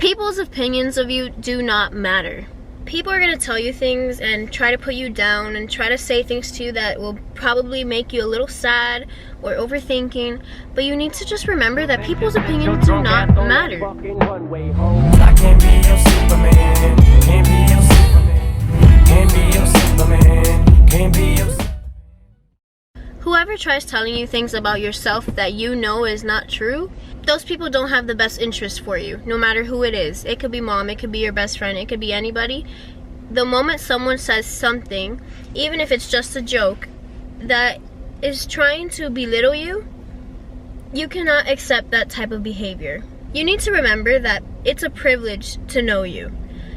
People's opinions of you do not matter. People are going to tell you things and try to put you down and try to say things to you that will probably make you a little sad or overthinking, but you need to just remember that people's opinions do not matter. I can't be your Superman, can't be your Superman, can't be your Superman, can't be your. Whoever tries telling you things about yourself that you know is not true, those people don't have the best interest for you, no matter who it is. It could be mom, it could be your best friend, it could be anybody. The moment someone says something, even if it's just a joke, that is trying to belittle you, you cannot accept that type of behavior. You need to remember that it's a privilege to know you.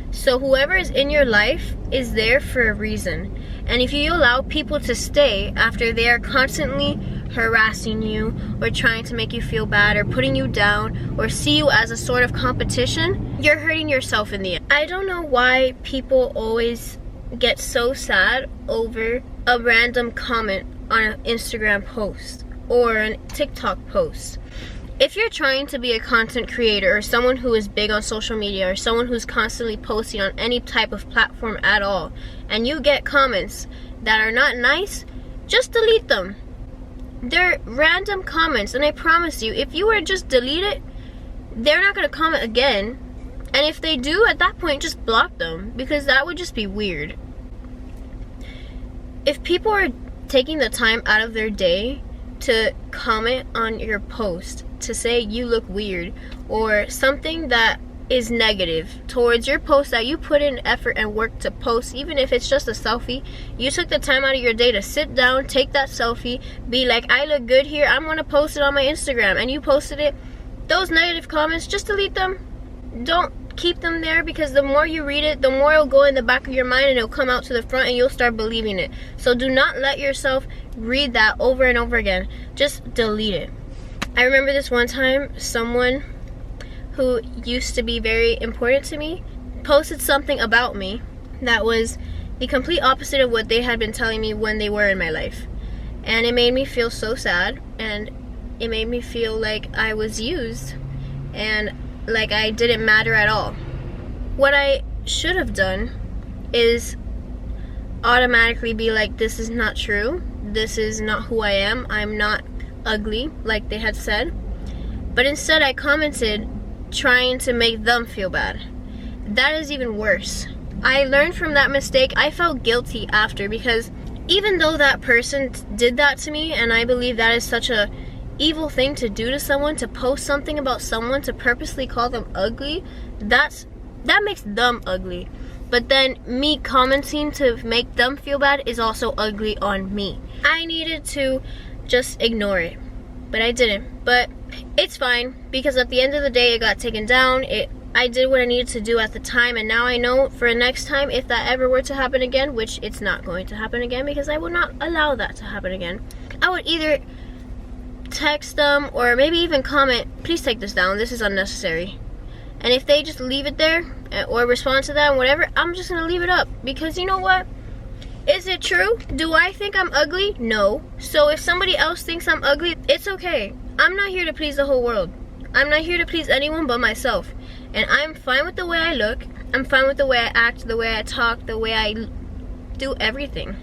So whoever is in your life is there for a reason. And if you allow people to stay after they are constantly harassing you or trying to make you feel bad or putting you down or see you as a sort of competition, you're hurting yourself in the end. I don't know why people always get so sad over a random comment on an Instagram post or a TikTok post. If you're trying to be a content creator or someone who is big on social media or someone who's constantly posting on any type of platform at all, and you get comments that are not nice, just delete them. They're random comments, and I promise you, if you were to just delete it, they're not going to comment again. And if they do, at that point, just block them, because that would just be weird. If people are taking the time out of their day to comment on your post, to say you look weird, or something that is negative towards your post that you put in effort and work to post, even if it's just a selfie, you took the time out of your day to sit down, take that selfie, be like, I look good here, I'm gonna post it on my Instagram, and you posted it, those negative comments, just delete them. Don't keep them there, because the more you read it, the more it'll go in the back of your mind and it'll come out to the front and you'll start believing it. So do not let yourself read that over and over again. Just delete it. I remember this one time, someone who used to be very important to me posted something about me that was the complete opposite of what they had been telling me when they were in my life. And it made me feel so sad, and it made me feel like I was used and like I didn't matter at all. What I should have done is automatically be like, this is not true, this is not who I am, I'm not ugly like they had said. But instead I commented trying to make them feel bad. That is even worse. I learned from that mistake. I felt guilty after, because even though that person did that to me, and I believe that is such a evil thing to do to someone, to post something about someone, to purposely call them ugly, that makes them ugly. But then me commenting to make them feel bad is also ugly on me. I needed to just ignore it, but I didn't. But it's fine, because at the end of the day it got taken down. I did what I needed to do at the time, and now I know for next time, if that ever were to happen again, which it's not going to happen again because I would not allow that to happen again, I would either text them or maybe even comment, please take this down, this is unnecessary. And if they just leave it there or respond to that and whatever, I'm just gonna leave it up, because you know what? Is it true? Do I think I'm ugly? No. So if somebody else thinks I'm ugly, it's okay. I'm not here to please the whole world. I'm not here to please anyone but myself. And I'm fine with the way I look. I'm fine with the way I act, the way I talk, the way I do everything.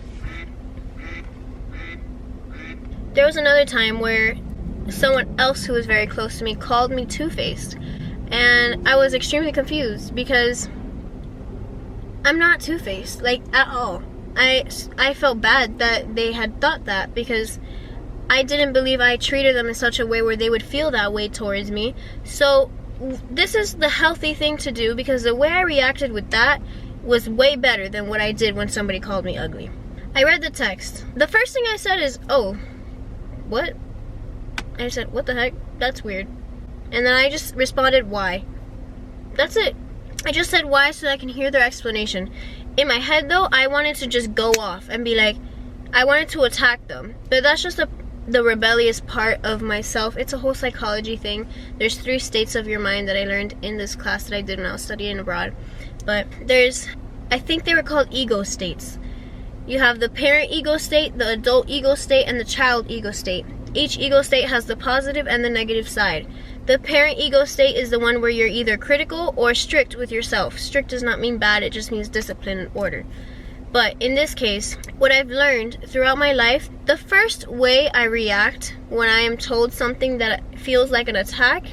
There was another time where someone else who was very close to me called me two-faced. And I was extremely confused, because I'm not two-faced, like, at all. I felt bad that they had thought that, because I didn't believe I treated them in such a way where they would feel that way towards me. So this is the healthy thing to do, because the way I reacted with that was way better than what I did when somebody called me ugly. I read the text. The first thing I said is, oh, what? I said, what the heck? That's weird. And then I just responded, why? That's it. I just said why so I can hear their explanation. In my head though, I wanted to just go off and be like, I wanted to attack them. But that's just the rebellious part of myself. It's a whole psychology thing. There's 3 states of your mind that I learned in this class that I did when I was studying abroad. But I think they were called ego states. You have the parent ego state, the adult ego state, and the child ego state. Each ego state has the positive and the negative side. The parent ego state is the one where you're either critical or strict with yourself. Strict does not mean bad, it just means discipline and order. But in this case, what I've learned throughout my life, the first way I react when I am told something that feels like an attack,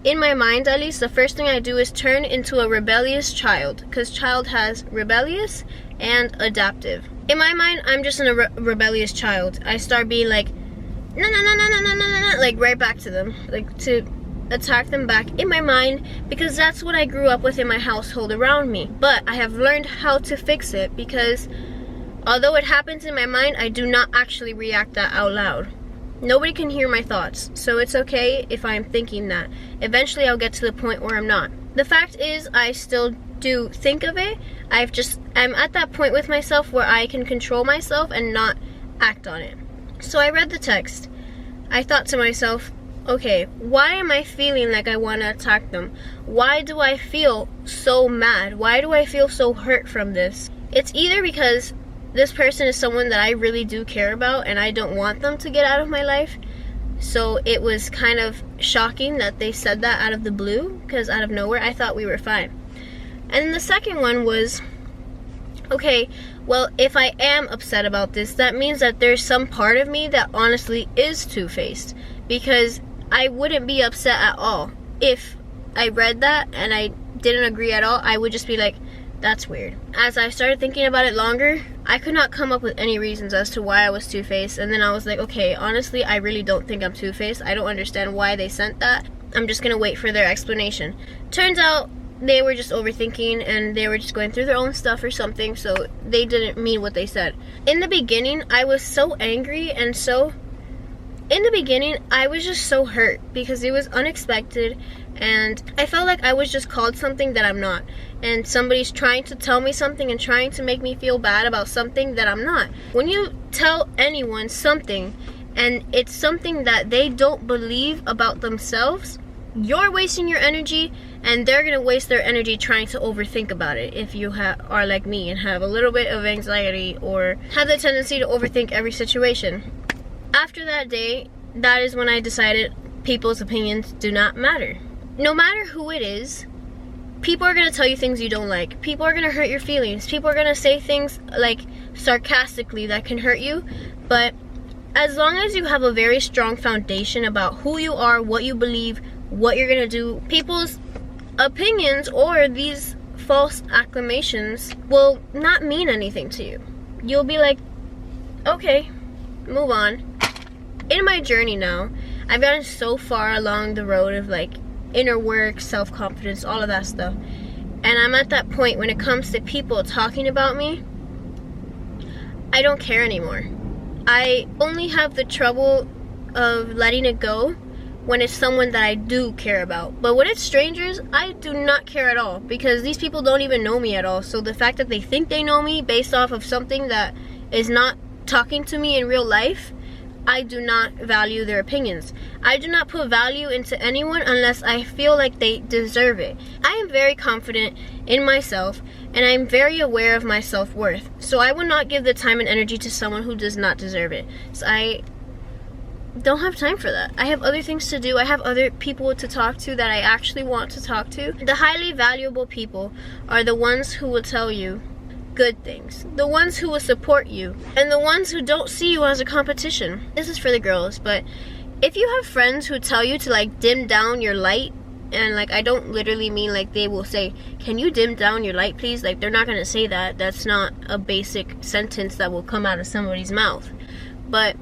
in my mind at least, the first thing I do is turn into a rebellious child, because child has rebellious and adaptive. In my mind, I'm just a rebellious child. I start being like, no, no, no, no, no, no, no, no, like right back to them, like to attack them back in my mind, because that's what I grew up with in my household around me. But I have learned how to fix it, because although it happens in my mind, I do not actually react that out loud. Nobody can hear my thoughts, so it's okay if I'm thinking that. Eventually I'll get to the point where I'm not. The fact is, I still do think of it. I'm at that point with myself where I can control myself and not act on it. So I read the text. I thought to myself, okay, why am I feeling like I want to attack them? Why do I feel so mad? Why do I feel so hurt from this? It's either because this person is someone that I really do care about and I don't want them to get out of my life. So it was kind of shocking that they said that out of the blue, because out of nowhere I thought we were fine. And the second one was, okay, well, if I am upset about this, that means that there's some part of me that honestly is two-faced, because I wouldn't be upset at all. If I read that and I didn't agree at all, I would just be like, that's weird. As I started thinking about it longer, I could not come up with any reasons as to why I was two-faced, and then I was like, okay, honestly, I really don't think I'm two-faced. I don't understand why they sent that. I'm just gonna wait for their explanation. Turns out they were just overthinking and they were just going through their own stuff or something, so they didn't mean what they said. In the beginning, I was so angry and I was just so hurt because it was unexpected, and I felt like I was just called something that I'm not, and somebody's trying to tell me something and trying to make me feel bad about something that I'm not. When you tell anyone something and it's something that they don't believe about themselves, you're wasting your energy, and they're gonna waste their energy trying to overthink about it if you are like me and have a little bit of anxiety or have the tendency to overthink every situation. After that day, that is when I decided people's opinions do not matter. No matter who it is, people are gonna tell you things you don't like. People are gonna hurt your feelings. People are gonna say things like sarcastically that can hurt you, but as long as you have a very strong foundation about who you are, what you believe, what you're gonna do, people's opinions or these false acclamations will not mean anything to you. You'll be like, okay, move on. In my journey now, I've gotten so far along the road of like inner work, self-confidence, all of that stuff, and I'm at that point when it comes to people talking about me, I don't care anymore. I only have the trouble of letting it go when it's someone that I do care about. But when it's strangers, I do not care at all, because these people don't even know me at all. So the fact that they think they know me based off of something that is not talking to me in real life, I do not value their opinions. I do not put value into anyone unless I feel like they deserve it. I am very confident in myself, and I'm very aware of my self-worth. So I would not give the time and energy to someone who does not deserve it. So I don't have time for that. I have other things to do. I have other people to talk to that I actually want to talk to. The highly valuable people are the ones who will tell you good things, the ones who will support you, and the ones who don't see you as a competition. This is for the girls, but if you have friends who tell you to like dim down your light, and like I don't literally mean like they will say, can you dim down your light please? Like they're not gonna say that. That's not a basic sentence that will come out of somebody's mouth. But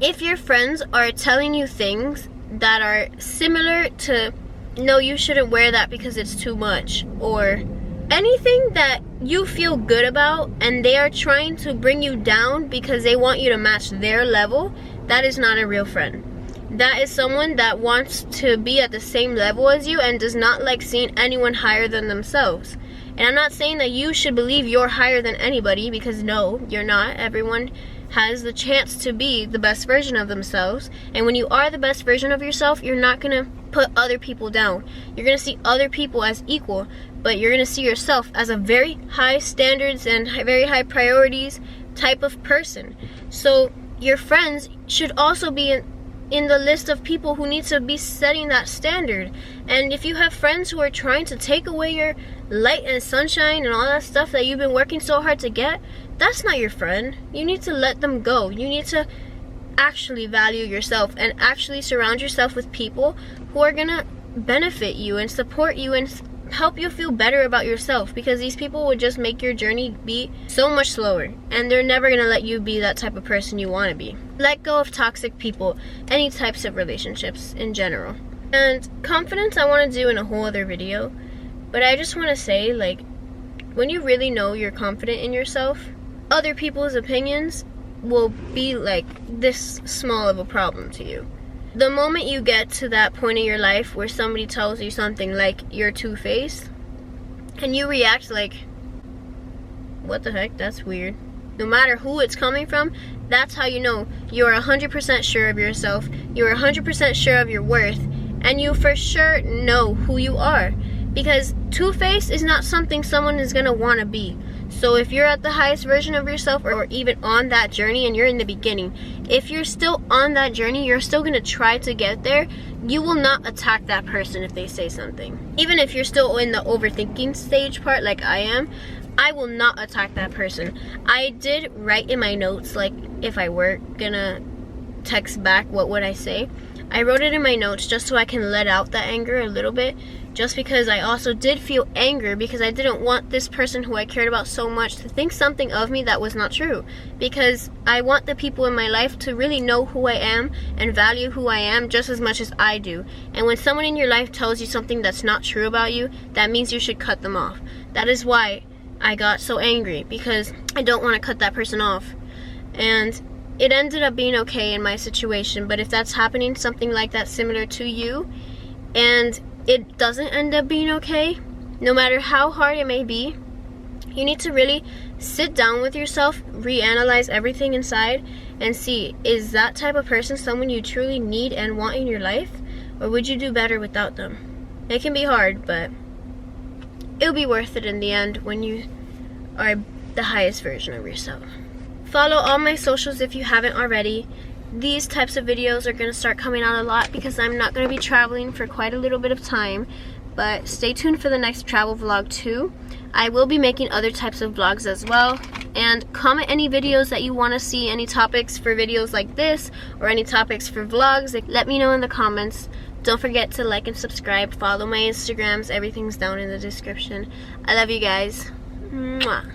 if your friends are telling you things that are similar to, no, you shouldn't wear that because it's too much, or anything that you feel good about, and they are trying to bring you down because they want you to match their level, that is not a real friend. That is someone that wants to be at the same level as you and does not like seeing anyone higher than themselves. And I'm not saying that you should believe you're higher than anybody, because no, you're not. Everyone has the chance to be the best version of themselves, and when you are the best version of yourself, you're not gonna put other people down. You're gonna see other people as equal, but you're gonna see yourself as a very high standards and very high priorities type of person. So your friends should also be in the list of people who need to be setting that standard. And if you have friends who are trying to take away your light and sunshine and all that stuff that you've been working so hard to get, that's not your friend. You need to let them go. You need to actually value yourself and actually surround yourself with people who are gonna benefit you and support you and help you feel better about yourself, because these people will just make your journey be so much slower, and they're never gonna let you be that type of person you want to be. Let go of toxic people, any types of relationships in general. And confidence I want to do in a whole other video, but I just want to say, like, when you really know you're confident in yourself, other people's opinions will be like this small of a problem to you. The moment you get to that point in your life where somebody tells you something like you're two-faced, and you react like, what the heck, that's weird. No matter who it's coming from, that's how you know you're 100% sure of yourself, you're 100% sure of your worth, and you for sure know who you are. Because two-faced is not something someone is gonna wanna be. So if you're at the highest version of yourself, or even on that journey and you're in the beginning, if you're still on that journey, you're still gonna try to get there, you will not attack that person if they say something. Even if you're still in the overthinking stage part like I am, I will not attack that person. I did write in my notes, like, if I were gonna text back, what would I say? I wrote it in my notes just so I can let out that anger a little bit, just because I also did feel anger because I didn't want this person who I cared about so much to think something of me that was not true. Because I want the people in my life to really know who I am and value who I am just as much as I do. And when someone in your life tells you something that's not true about you, that means you should cut them off. That is why I got so angry, because I don't want to cut that person off. And it ended up being okay in my situation, but if that's happening, something like that similar to you, and it doesn't end up being okay, no matter how hard it may be, you need to really sit down with yourself, reanalyze everything inside, and see, is that type of person someone you truly need and want in your life, or would you do better without them? It can be hard, but it'll be worth it in the end when you are the highest version of yourself. Follow all my socials if you haven't already. These types of videos are going to start coming out a lot because I'm not going to be traveling for quite a little bit of time, but stay tuned for the next travel vlog too. I will be making other types of vlogs as well, and comment any videos that you want to see, any topics for videos like this, or any topics for vlogs. Like, let me know in the comments. Don't forget to like and subscribe, follow my Instagrams, everything's down in the description. I love you guys. Mwah.